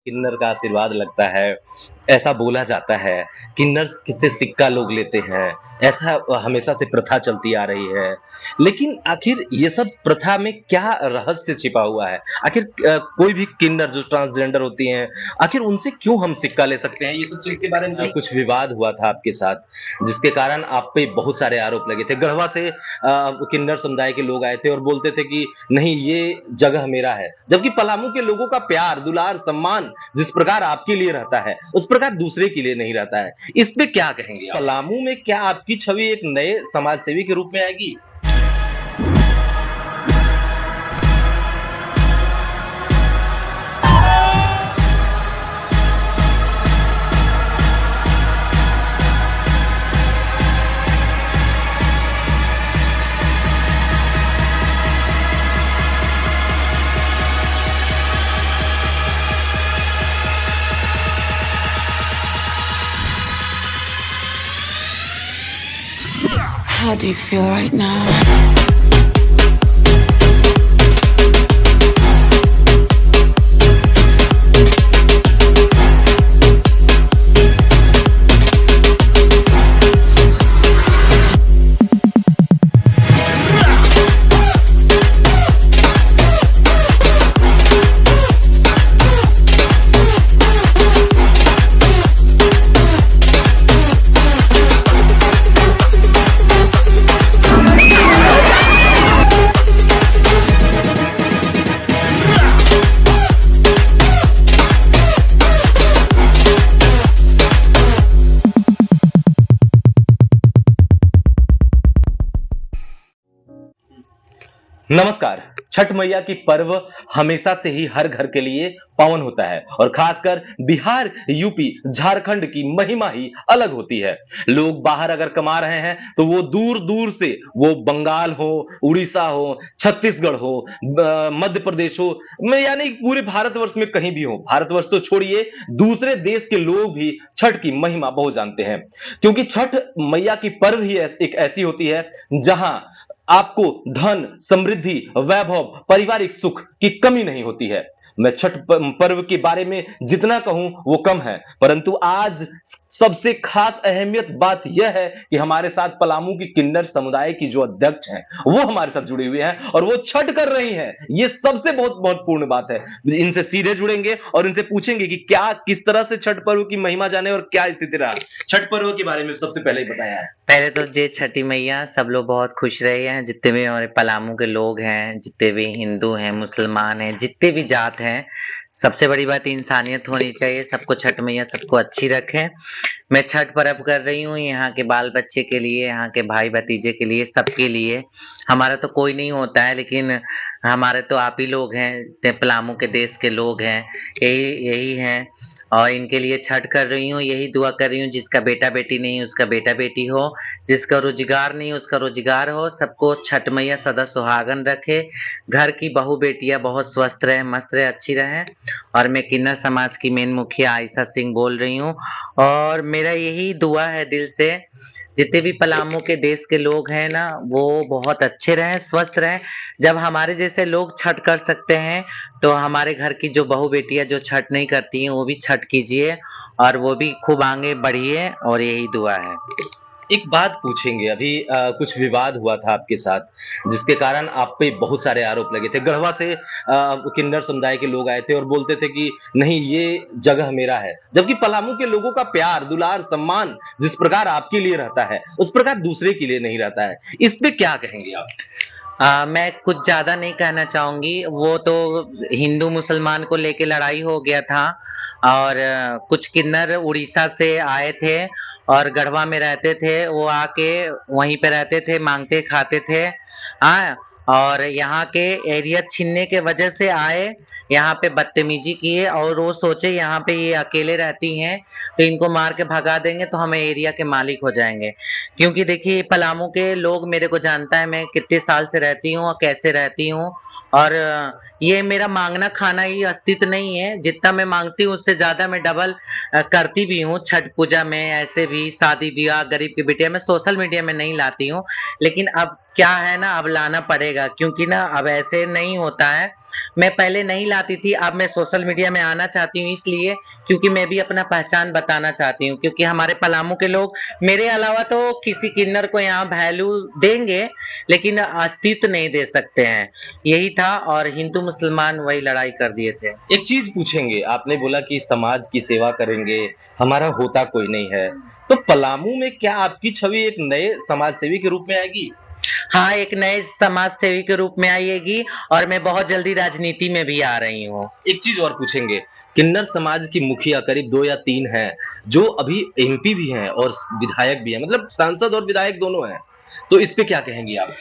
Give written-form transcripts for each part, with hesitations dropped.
किन्नर का आशीर्वाद लगता है, ऐसा बोला जाता है। किन्नर से सिक्का लोग लेते हैं, ऐसा हमेशा से प्रथा चलती आ रही है। लेकिन आखिर ये सब प्रथा में क्या रहस्य छिपा हुआ है? आखिर कोई भी किन्नर जो ट्रांसजेंडर होती हैं, आखिर उनसे क्यों हम सिक्का ले सकते हैं? ये सब चीज़ के बारे में कुछ विवाद हुआ था आपके साथ, जिसके कारण आप पे बहुत सारे आरोप लगे थे। गढ़वा से किन्नर समुदाय के लोग आए थे और बोलते थे कि नहीं ये जगह मेरा है। जबकि पलामू के लोगों का प्यार, दुलार, सम्मान जिस प्रकार आपके लिए रहता है, उस प्रकार दूसरे के लिए नहीं रहता है। इस पे क्या कहेंगे आप? पलामू में क्या आपकी छवि एक नए समाज सेवी के रूप में आएगी? How do you feel right now? नमस्कार। छठ मैया की पर्व हमेशा से ही हर घर के लिए पावन होता है और खासकर बिहार, यूपी, झारखंड की महिमा ही अलग होती है। लोग बाहर अगर कमा रहे हैं तो वो दूर दूर से, वो बंगाल हो, उड़ीसा हो, छत्तीसगढ़ हो, मध्य प्रदेश हो, मैं यानी पूरे भारतवर्ष में कहीं भी हो, भारतवर्ष तो छोड़िए, दूसरे देश के लोग भी छठ की महिमा बहुत जानते हैं। क्योंकि छठ मैया की पर्व ही एक ऐसी होती है जहां आपको धन, समृद्धि, वैभव, पारिवारिक सुख की कमी नहीं होती है। मैं छठ पर्व के बारे में जितना कहूं वो कम है, परंतु आज सबसे खास अहमियत बात यह है कि हमारे साथ पलामू की किन्नर समुदाय की जो अध्यक्ष हैं, वो हमारे साथ जुड़े हुए हैं और वो छठ कर रही हैं। ये सबसे बहुत महत्वपूर्ण बात है। इनसे सीधे जुड़ेंगे और इनसे पूछेंगे कि क्या, किस तरह से छठ पर्व की महिमा जाने और क्या स्थिति रहा। छठ पर्व के बारे में सबसे पहले ही बताया है। पहले तो जय छठी मैया, सब लोग बहुत खुश रहे हैं। जितने भी हमारे पलामू के लोग हैं, जितने भी हिंदू हैं, मुसलमान हैं, जितने भी जात हैं, सबसे बड़ी बात इंसानियत होनी चाहिए। सबको छठ मैया सबको अच्छी रखें। मैं छठ पर्व कर रही हूँ यहाँ के बाल बच्चे के लिए, यहाँ के भाई भतीजे के लिए, सबके लिए। हमारा तो कोई नहीं होता है, लेकिन हमारे तो आप ही लोग हैं, पलामू के देश के लोग हैं, यही यही हैं। और इनके लिए छठ कर रही हूँ, यही दुआ कर रही हूँ, जिसका बेटा बेटी नहीं उसका बेटा बेटी हो, जिसका रोजगार नहीं उसका रोजगार हो। सबको छठ मैया सदा सुहागन रखे। घर की बहू बेटियां बहुत स्वस्थ रहे, मस्त रहे, अच्छी रहें। और मैं किन्नर समाज की मेन मुखिया आयशा सिंह बोल रही हूँ। और मेरा यही दुआ है दिल से, जितने भी पलामू के देश के लोग हैं ना, वो बहुत अच्छे रहें, स्वस्थ रहें। जब हमारे जैसे लोग छठ कर सकते हैं, तो हमारे घर की जो बहू बेटियां जो छठ नहीं करती हैं, वो भी छठ कीजिए और वो भी खूब आगे बढ़िए, और यही दुआ है। एक बात पूछेंगे, अभी कुछ विवाद हुआ था आपके साथ, जिसके कारण आप पे बहुत सारे आरोप लगे थे। गढ़वा से किन्नर समुदाय के लोग आए थे और बोलते थे कि नहीं ये जगह मेरा है। जबकि पलामू के लोगों का प्यार, दुलार, सम्मान जिस प्रकार आपके लिए रहता है, उस प्रकार दूसरे के लिए नहीं रहता है। इस पे क्या कहेंगे आप? मैं कुछ ज़्यादा नहीं कहना चाहूँगी। वो तो हिंदू मुसलमान को लेके लड़ाई हो गया था, और कुछ किन्नर उड़ीसा से आए थे और गढ़वा में रहते थे। वो आके वहीं पे रहते थे, मांगते खाते थे। हाँ, और यहाँ के एरिया छीनने के वजह से आए, यहाँ पे बदतमीजी किए, और वो सोचे यहाँ पे ये अकेले रहती हैं तो इनको मार के भगा देंगे तो हम एरिया के मालिक हो जाएंगे। क्योंकि देखिए, पलामू के लोग मेरे को जानता है, मैं कितने साल से रहती हूँ और कैसे रहती हूँ। और ये मेरा मांगना खाना ही अस्तित्व नहीं है। जितना मैं मांगती हूँ उससे ज्यादा मैं डबल करती भी हूँ। छठ पूजा में, ऐसे भी शादी ब्याह, गरीब की बिटिया मैं सोशल मीडिया में नहीं लाती हूँ, लेकिन अब क्या है ना, अब लाना पड़ेगा, क्योंकि ना अब ऐसे नहीं होता है। मैं पहले नहीं आती थी, अब मैं सोशल मीडिया में आना चाहती हूँ इसलिए क्योंकि मैं भी अपना पहचान बताना चाहती हूँ, क्योंकि हमारे पलामू के लोग मेरे अलावा तो किसी किन्नर को यहाँ वैल्यू देंगे लेकिन अस्तित्व नहीं दे सकते हैं। यही था और हिंदू मुसलमान वही लड़ाई कर दिए थे। एक चीज पूछेंगे, आपने बोला कि समाज की सेवा करेंगे, हमारा होता कोई नहीं है, तो पलामू में क्या आपकी छवि एक नए समाज सेवी के रूप में आएगी? हाँ, एक नए समाज सेवी के रूप में आएगी और मैं बहुत जल्दी राजनीति में भी आ रही हूँ। एक चीज और पूछेंगे, किन्नर समाज की मुखिया करीब 2 या 3 हैं, जो अभी एमपी भी हैं और विधायक भी हैं, मतलब सांसद और विधायक दोनों हैं। तो इस पे क्या कहेंगी आप?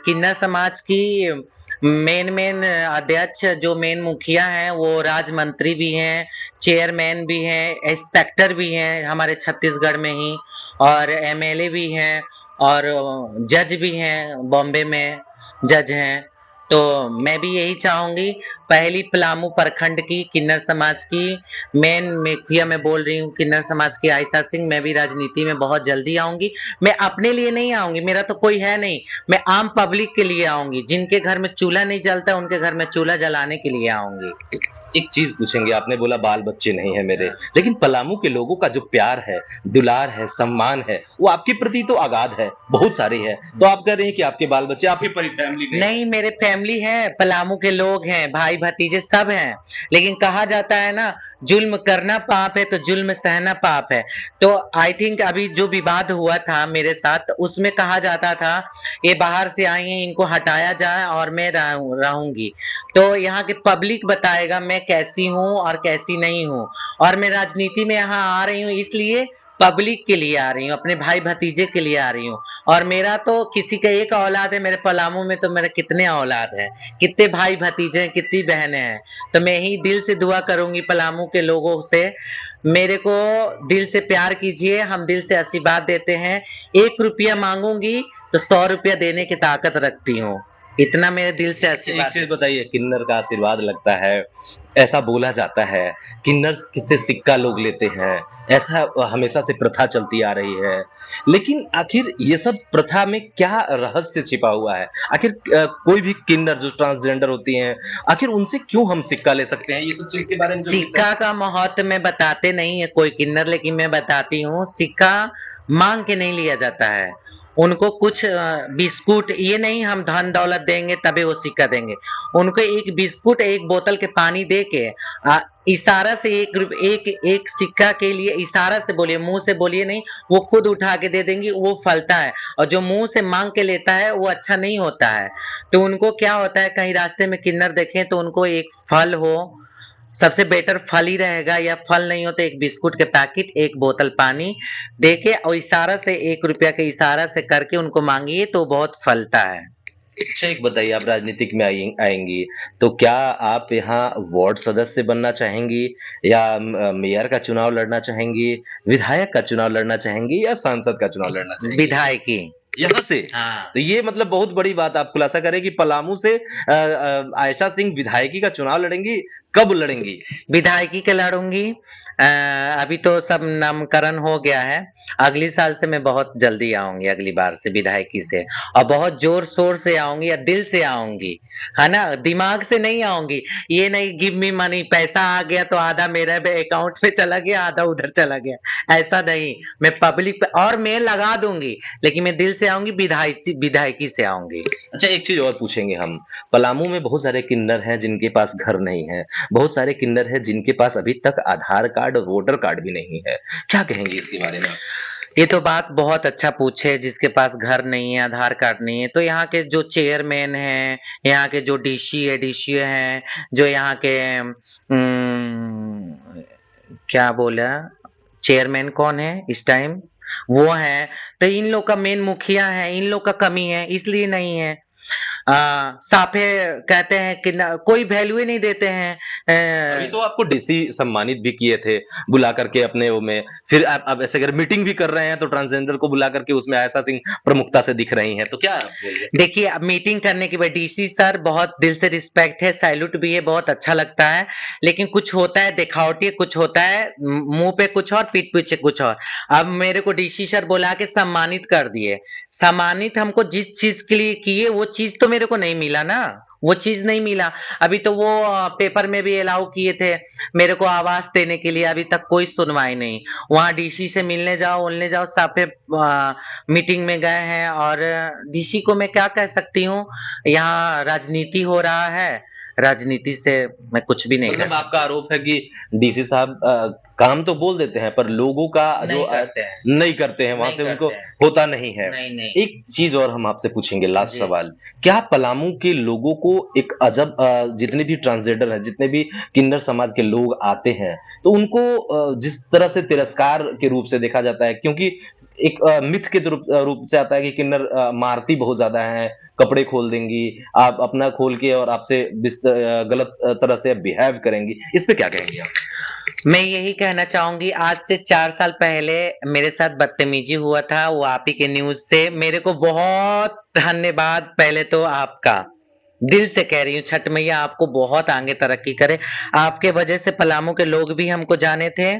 किन्नर समाज की मेन अध्यक्ष जो मेन मुखिया हैं वो राज मंत्री भी हैं, चेयरमैन भी हैं, इंस्पेक्टर भी हैं हमारे छत्तीसगढ़ में ही, और एमएलए भी हैं और जज भी हैं, बॉम्बे में जज हैं। तो मैं भी यही चाहूंगी, पहली पलामू प्रखंड की किन्नर समाज की मेन मुखिया मैं बोल रही हूँ किन्नर समाज की आयशा सिंह, मैं भी राजनीति में बहुत जल्दी आऊंगी। मैं अपने लिए नहीं आऊंगी, मेरा तो कोई है नहीं, मैं आम पब्लिक के लिए आऊंगी। जिनके घर में चूल्हा नहीं जलता उनके घर में चूल्हा जलाने के लिए आऊंगी। एक चीज पूछेंगे, आपने बोला बाल बच्चे नहीं है मेरे, लेकिन पलामू के लोगों का जो प्यार है, दुलार है, सम्मान है, वो आपके प्रति तो अगाध है, बहुत सारे हैं। तो आप कह रहे हैं कि आपके बाल बच्चे आपकी पूरी फैमिली नहीं, मेरे फैमिली है, पलामू के लोग हैं, भाई भतीजे सब हैं, लेकिन कहा जाता है ना, जुल्म करना पाप है तो जुल्म सहना पाप है। तो आई थिंक अभी जो विवाद हुआ था मेरे साथ उसमें कहा जाता था ये बाहर से आई हैं, इनको हटाया जाए और मैं रहूंगी। तो यहाँ के पब्लिक बताएगा मैं कैसी हूँ और कैसी नहीं हूँ। और मैं राजनीति में यहाँ आ रही हूँ इसलिए पब्लिक के लिए आ रही हूँ, अपने भाई भतीजे के लिए आ रही हूँ। और मेरा तो किसी का एक औलाद है, मेरे पलामू में तो मेरे कितने औलाद हैं, कितने भाई भतीजे हैं, कितनी बहनें हैं। तो मैं ही दिल से दुआ करूंगी पलामू के लोगों से, मेरे को दिल से प्यार कीजिए, हम दिल से आशीर्वाद देते हैं। 1 रुपया मांगूंगी तो 100 रुपया देने की ताकत रखती हूँ, इतना मेरे दिल से एक आशीर्वाद। चीज बताइए, किन्नर का आशीर्वाद लगता है, ऐसा बोला जाता है, किन्नर से सिक्का लोग लेते हैं, ऐसा हमेशा से प्रथा चलती आ रही है। लेकिन आखिर ये सब प्रथा में क्या रहस्य छिपा हुआ है? आखिर कोई भी किन्नर जो ट्रांसजेंडर होती हैं, आखिर उनसे क्यों हम सिक्का ले सकते हैं? ये सब चीज के बारे में सिक्का का महत्व में बताते नहीं है कोई किन्नर, लेकिन मैं बताती हूँ, सिक्का मांग के नहीं लिया जाता है। उनको कुछ बिस्कुट, ये नहीं हम धन दौलत देंगे तभी वो सिक्का देंगे। उनको एक बिस्कुट, एक बोतल के पानी दे के इशारा से एक सिक्का के लिए इशारा से बोलिए, मुंह से बोलिए नहीं, वो खुद उठा के दे देंगी, वो फलता है। और जो मुंह से मांग के लेता है वो अच्छा नहीं होता है। तो उनको क्या होता है, कहीं रास्ते में किन्नर देखें तो उनको एक फल हो, सबसे बेटर फल ही रहेगा, या फल नहीं हो तो एक बिस्कुट के पैकेट, एक बोतल पानी देके और इशारा से 1 रुपया के इशारा से करके उनको मांगिए तो बहुत फलता है। अच्छा, एक बताइए, आप राजनीतिक में आएंगी, तो क्या आप यहाँ वार्ड सदस्य बनना चाहेंगी, या मेयर का चुनाव लड़ना चाहेंगी, विधायक का चुनाव लड़ना चाहेंगी, या सांसद का चुनाव लड़ना चाहेंगी? विधायकी। यहाँ से? हाँ। तो ये मतलब बहुत बड़ी बात आप खुलासा करें कि पलामू से आयशा सिंह विधायकी का चुनाव लड़ेंगी, कब लड़ेंगी? विधायकी के लड़ूंगी। अभी तो सब नामकरण हो गया है, अगली साल से मैं बहुत जल्दी आऊंगी, अगली बार से विधायकी से, और बहुत जोर शोर से आऊंगी या दिल से आऊंगी, है ना, दिमाग से नहीं आऊंगी। ये नहीं गिव मी मनी, पैसा आ गया तो आधा मेरे अकाउंट में चला गया, आधा उधर चला गया, ऐसा नहीं। मैं पब्लिक पे और मैं लगा दूंगी, लेकिन मैं दिल से आऊंगी, विधायकी से आऊंगी। अच्छा, एक चीज और पूछेंगे हम, पलामू में बहुत सारे किन्नर हैं जिनके पास घर नहीं है, बहुत सारे किन्नर हैं जिनके पास अभी तक आधार कार्ड और वोटर कार्ड भी नहीं है, क्या कहेंगे इसके बारे में? ये तो बात बहुत अच्छा पूछे, जिसके पास घर नहीं है, आधार कार्ड नहीं है। तो यहाँ के जो चेयरमैन हैं, यहाँ के जो डीसी हैं, जो यहाँ के क्या बोला, चेयरमैन कौन है इस टाइम, वो है। तो इन लोग का मेन मुखिया है, इन लोग का कमी है, इसलिए नहीं है। साफे कहते हैं कि कोई वैल्यू ही नहीं देते हैं। अभी तो आपको डीसी सम्मानित भी किए थे बुला करके अपने वो में, फिर आप ऐसे अगर मीटिंग भी कर रहे हैं तो ट्रांसजेंडर को बुला करके उसमें आयशा सिंह प्रमुखता से दिख रही हैं, तो क्या देखिए, अब मीटिंग करने के बाद डीसी सर बहुत दिल से रिस्पेक्ट है, सैल्यूट भी है, बहुत अच्छा लगता है, लेकिन कुछ होता है दिखावटी, कुछ होता है मुंह पे कुछ और पीठ पीछे कुछ और। अब मेरे को डीसी सर बुला के सम्मानित कर दिए, सम्मानित हमको जिस चीज के लिए किए वो चीज तो मेरे को नहीं मिला ना, वो चीज नहीं मिला। अभी तो वो पेपर में भी अलाउ किए थे मेरे को आवास देने के लिए, अभी तक कोई सुनवाई नहीं। वहाँ डीसी से मिलने जाओ साफे मीटिंग में गए हैं, और डीसी को मैं क्या कह सकती हूँ, यहाँ राजनीति हो रहा है, राजनीति से मैं कुछ भी नहीं कर मतलब आपका आरोप है कि डीसी साहब काम तो बोल देते हैं पर लोगों का जो नहीं करते हैं, नहीं करते हैं, वहां नहीं से उनको करते हैं। होता नहीं है। नहीं एक चीज और हम आपसे पूछेंगे, लास्ट जी। सवाल, क्या पलामू के लोगों को एक अजब जितने भी ट्रांसजेंडर हैं, जितने भी किन्नर समाज के लोग आते हैं, तो उनको जिस तरह से तिरस्कार के रूप से देखा जाता है, क्योंकि एक मिथ के रूप से आता है कि किन्नर मारती बहुत ज्यादा है, कपड़े खोल देंगी, आप अपना खोल के और आपसे गलत तरह से बिहेव करेंगी, इस पे क्या कहेंगे आप? मैं यही कहना चाहूंगी, आज से 4 साल पहले मेरे साथ बदतमीजी हुआ था, वो आप ही के न्यूज से। मेरे को बहुत धन्यवाद पहले तो आपका, दिल से कह रही हूँ, छठ मैया आपको बहुत आगे तरक्की करे। आपके वजह से पलामू के लोग भी हमको जाने थे,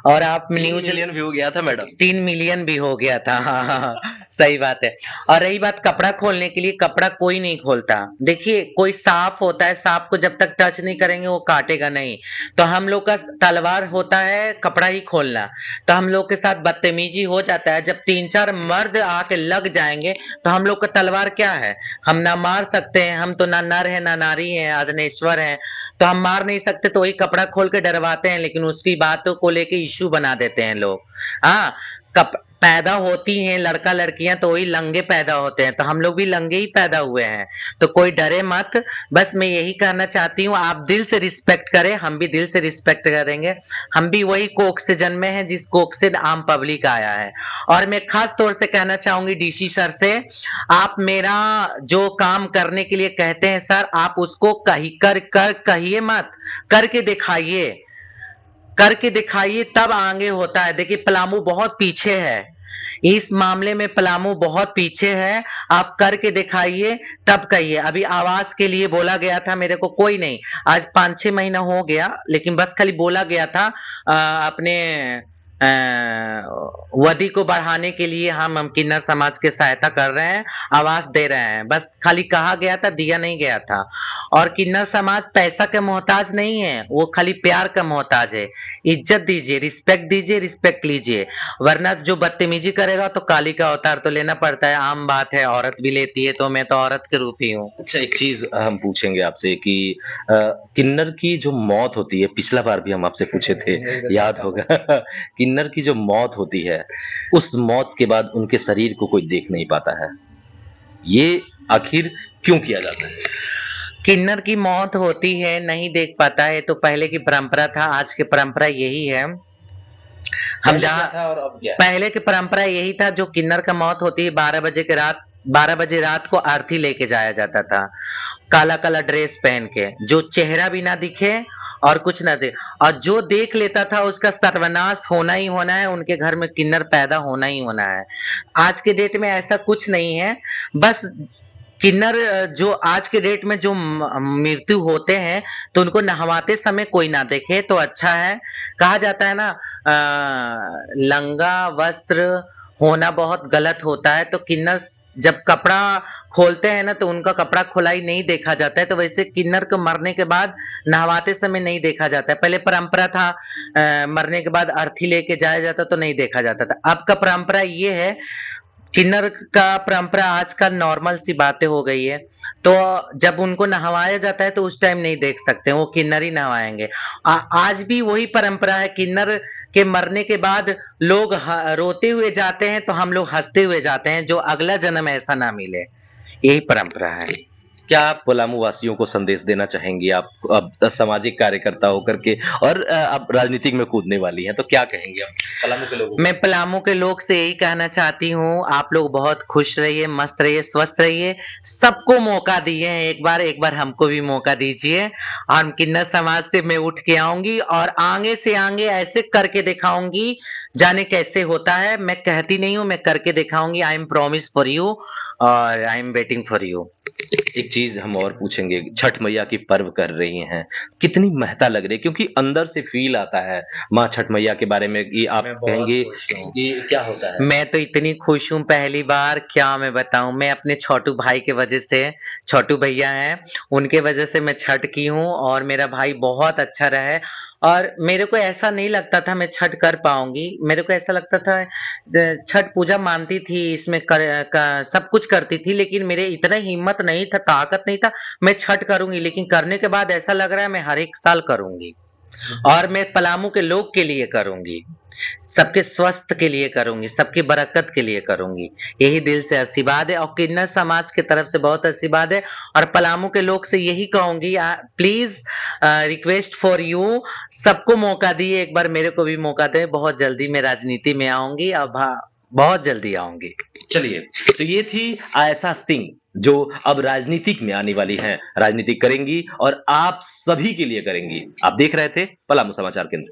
और आप 3 न्यूज मिलियन व्यू गया था मैडम। 3 मिलियन भी हो गया था। हाँ, हाँ, हाँ, सही बात है। और रही बात कपड़ा खोलने के लिए, कपड़ा कोई नहीं खोलता। देखिए, कोई सांप होता है, सांप को जब तक टच नहीं करेंगे वो काटेगा नहीं। तो हम लोग का तलवार होता है कपड़ा ही खोलना। तो हम लोग के साथ बदतमीजी हो जाता है, जब 3-4 मर्द आके लग जाएंगे तो हम लोग का तलवार क्या है, हम ना मार सकते हैं, हम तो ना नर है ना नारी है, अधनेश्वर है, तो हम मार नहीं सकते, तो वही कपड़ा खोल के डरवाते हैं, लेकिन उसकी बातों को लेके इश्यू बना देते हैं लोग। हाँ, कप पैदा होती हैं लड़का लड़कियां तो वही लंगे पैदा होते हैं, तो हम लोग भी लंगे ही पैदा हुए हैं, तो कोई डरे मत। बस मैं यही कहना चाहती हूँ, आप दिल से रिस्पेक्ट करें, हम भी दिल से रिस्पेक्ट करेंगे। हम भी वही कोख से जन्मे हैं जिस कोख से आम पब्लिक आया है। और मैं खास तौर से कहना चाहूंगी डीसी सर से, आप मेरा जो काम करने के लिए कहते हैं सर, आप उसको कहिए मत, करके दिखाइए, करके दिखाइए, तब आगे होता है। देखिए पलामू बहुत पीछे है, इस मामले में पलामू बहुत पीछे है, आप करके दिखाइए तब कहिए। अभी आवास के लिए बोला गया था मेरे को, कोई नहीं, आज 5-6 महीना हो गया, लेकिन बस खाली बोला गया था अपने वधी को बढ़ाने के लिए हम किन्नर समाज के सहायता कर रहे हैं, आवास दे रहे हैं, बस खाली कहा गया था, दिया नहीं गया था। और किन्नर समाज पैसा का मोहताज नहीं है, वो खाली प्यार का मोहताज है। इज्जत दीजिए, रिस्पेक्ट लीजिए, वरना जो बदतमीजी करेगा तो काली का अवतार तो लेना पड़ता है, आम बात है, औरत भी लेती है, तो मैं तो औरत के रूप ही हूँ। अच्छा, एक चीज हम पूछेंगे आपसे कि किन्नर की जो मौत होती है, पिछला बार भी हम आपसे पूछे थे, याद होगा। किन्नर की जो मौत होती है, उस मौत के बाद उनके शरीर को कोई देख नहीं पाता है, ये आखिर क्यों किया जाता है? किन्नर की मौत होती है, नहीं देख पाता है, तो पहले की परंपरा था, आज की परंपरा यही है। हम जहाँ था और अब क्या है? पहले की परंपरा यही था, जो किन्नर का मौत होती है 12 बजे रात को आरती लेके जाया जाता था, काला काला ड्रेस पहन के, जो चेहरा भी ना दिखे और कुछ ना दे, और जो देख लेता था उसका सर्वनाश होना ही होना है, उनके घर में किन्नर पैदा होना ही होना है। आज के डेट में ऐसा कुछ नहीं है, बस किन्नर जो आज के डेट में जो मृत्यु होते हैं, तो उनको नहवाते समय कोई ना देखे तो अच्छा है। कहा जाता है ना, लंगा वस्त्र होना बहुत गलत होता है, तो किन्नर जब कपड़ा खोलते हैं ना, तो उनका कपड़ा खुलाई नहीं देखा जाता है, तो वैसे किन्नर को मरने के बाद नहवाते समय नहीं देखा जाता है। पहले परंपरा था मरने के बाद अर्थी लेके जाया जाता तो नहीं देखा जाता था। अब का परंपरा ये है, किन्नर का परंपरा आजकल नॉर्मल सी बातें हो गई है, तो जब उनको नहवाया जाता है तो उस टाइम नहीं देख सकते, वो किन्नर ही नहवाएंगे। आज भी वही परंपरा है, किन्नर के मरने के बाद लोग रोते हुए जाते हैं, तो हम लोग हंसते हुए जाते हैं, जो अगला जन्म ऐसा ना मिले, यही परंपरा है। क्या आप पलामू वासियों को संदेश देना चाहेंगी? आप अब सामाजिक कार्यकर्ता होकर के और आप राजनीतिक में कूदने वाली हैं, तो क्या कहेंगे आप पलामू के लोगों को? मैं पलामू के लोग से यही कहना चाहती हूँ, आप लोग बहुत खुश रहिए, मस्त रहिए, स्वस्थ रहिए। सबको मौका दिए हैं, एक बार हमको भी मौका दीजिए। और किन्नर समाज से मैं उठ के आऊंगी और आगे से आगे ऐसे करके दिखाऊंगी, जाने कैसे होता है। मैं कहती नहीं हूँ, मैं करके दिखाऊंगी। I am promise for you और I am waiting for you. एक एक चीज हम और पूछेंगे, छठ मैया की पर्व कर रही हैं, कितनी महत्ता लग रही है? क्योंकि अंदर से फील आता है माँ छठ मैया के बारे में कि आप मैं बहुत कहेंगे खुश हूँ। कि क्या होता है? मैं तो इतनी खुश हूँ पहली बार क्या मैं बताऊँ। मैं अपने छोटू भाई के वजह से छोटू भैया हैं, उनके वजह से मैं छठ की हूँ और मेरा भाई बहुत अच्छा रहा है और मेरे को ऐसा नहीं लगता था मैं छठ कर पाऊँगी। मेरे को ऐसा लगता था छठ पूजा मानती थी, इसमें सब कुछ करती थी लेकिन मेरे इतना हिम्मत नहीं था, ताकत नहीं था, मैं छठ करूँगी लेकिन करने के बाद ऐसा लग रहा है मैं हर एक साल करूँगी। और मैं पलामू के लोग के लिए करूँगी। सबके स्वस्थ के लिए करूँगी, सबकी बरकत के लिए करूँगी। यही दिल से आशीर्वाद है और किन्नर समाज की तरफ से बहुत आशीर्वाद है और पलामू के लोग से यही कहूँगी प्लीज़ रिक्वेस्ट फॉर यू सबको मौका दिए, एक बार मेरे को भी मौका दें। बहुत जल्दी मैं राजनीति में आऊँगी अब हाँ, बहुत जल्दी आऊँगी। चलिए, तो ये थी आयशा सिंह जो अब राजनीतिक में आने वाली हैं, राजनीति करेंगी और आप सभी के लिए करेंगी। आप देख रहे थे पलामू समाचार केंद्र।